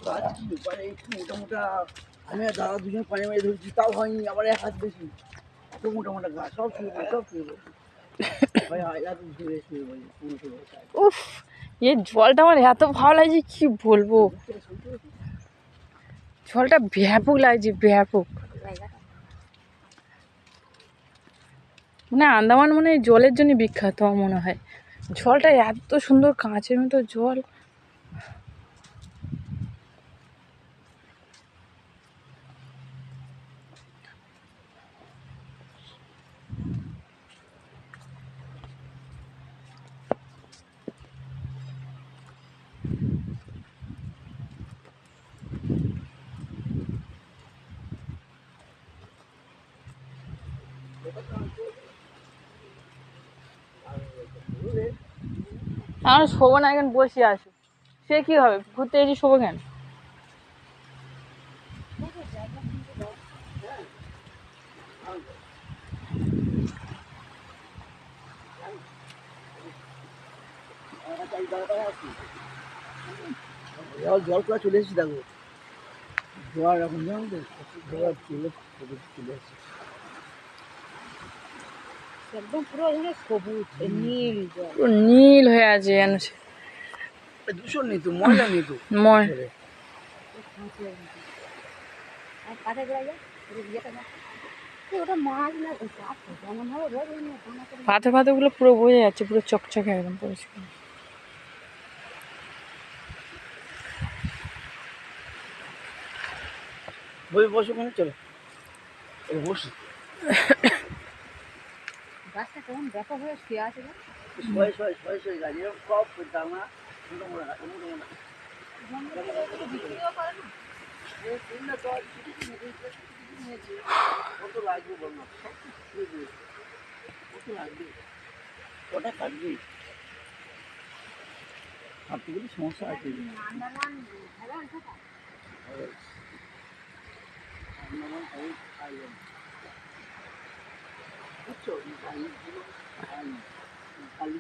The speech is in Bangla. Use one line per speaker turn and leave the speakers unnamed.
গাছ কি মানে একটু মোটা মোটা, আমি আর দাদা দুজন পানি মারি ধরছি, তাও হয়নি, আবার এক হাত বেশি, এত মোটা মোটা গাছ, সব শুয়ে পড়ে, সব শুয়ে পড়ে ভাই, এত শুয়ে শুয়ে পড়ে পুরো শুয়ে পড়ে।
উফ, এই জলটা আমার এত ভালো লাগছে কি বলবো, জলটা ব্যাপক লাগছে, ব্যাপক। মানে আন্দামান মানে জলের জন্য বিখ্যাত আমার মনে হয়। জলটা এত সুন্দর কাঁচের মতো জল। আমার শোবো না, এখন বসে আসো, সে কি হবে, ঘুরতে এসে শোবো কেন?
জল করা চলে এসেছি, দেখো জল এখন জানো তো, জল চলে চলে এসেছে
একদম পুরো সবুজ নীল জল,
পুরো নীল হয়ে আছে যেন সে।
দূষণ নেই তো, ময়লা নেই তো।
আর কাঠে গড়া যায় ইয়েটা না, ওটা মাছ না যেমন ভাবে রোজ
পাথর পাথরগুলো পুরো বোঝা যাচ্ছে, পুরো চকচকে একদম পরিষ্কার।
বসো ওখানে, চলো বসি।
গাছটা কেমন ব্যাপক হয়ে শুয়ে আছে না,
সবাই গাছ এরকম সব করতাম না, মোটা মোটা গাছ, মোটা মোটা।
বিক্রিও করে না।
কত লাগবে বল না, কত লাগবে, কটা কাটবি, কাটতে গেলে সমস্যা আছে। বুঝছো, কালি